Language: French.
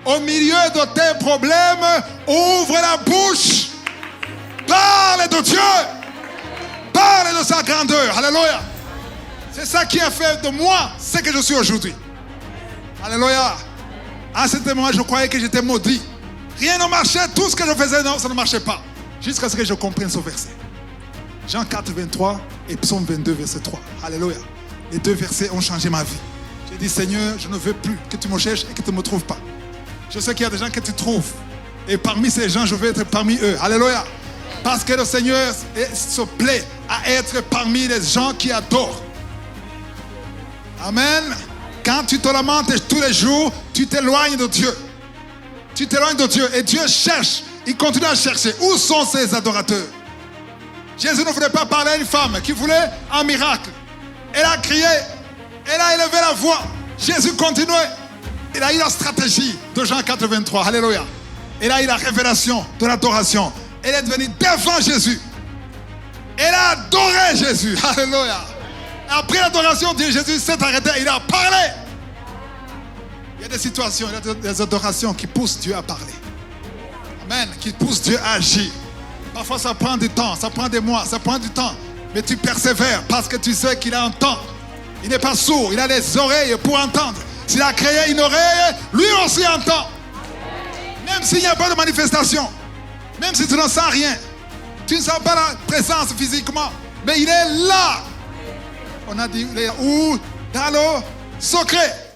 au milieu de tes problèmes, ouvre la bouche. Parle de Dieu. Parle de sa grandeur. Alléluia. C'est ça qui a fait de moi ce que je suis aujourd'hui. Alléluia. À ce moment, je croyais que j'étais maudit. Rien ne marchait. Tout ce que je faisais, non, ça ne marchait pas. Jusqu'à ce que je comprenne ce verset. Jean 4, 23 et Psaume 22, verset 3. Alléluia. Les deux versets ont changé ma vie. J'ai dit, Seigneur, je ne veux plus que tu me cherches et que tu ne me trouves pas. Je sais qu'il y a des gens que tu trouves. Et parmi ces gens, je veux être parmi eux. Alléluia. Parce que le Seigneur se plaît à être parmi les gens qui adorent. Amen. Quand tu te lamentes tous les jours, tu t'éloignes de Dieu. Tu t'éloignes de Dieu. Et Dieu cherche. Il continue à chercher. Où sont ses adorateurs? Jésus ne voulait pas parler à une femme qui voulait un miracle. Elle a crié. Elle a élevé la voix. Jésus continuait. Il a eu la stratégie de Jean 83. Alléluia. Elle a eu la révélation de l'adoration. Elle est venue devant Jésus. Elle a adoré Jésus. Alléluia. Après l'adoration, Jésus s'est arrêté. Il a parlé. Il y a des situations, il y a des adorations qui poussent Dieu à parler. Amen. Qui poussent Dieu à agir. Parfois, ça prend du temps, ça prend des mois, ça prend du temps. Mais tu persévères parce que tu sais qu'il entend. Il n'est pas sourd, il a des oreilles pour entendre. S'il a créé une oreille, lui aussi entend. Même s'il n'y a pas de manifestation, même si tu n'en sens rien, tu ne sens pas la présence physiquement, mais il est là. On a dit, où dans le secret.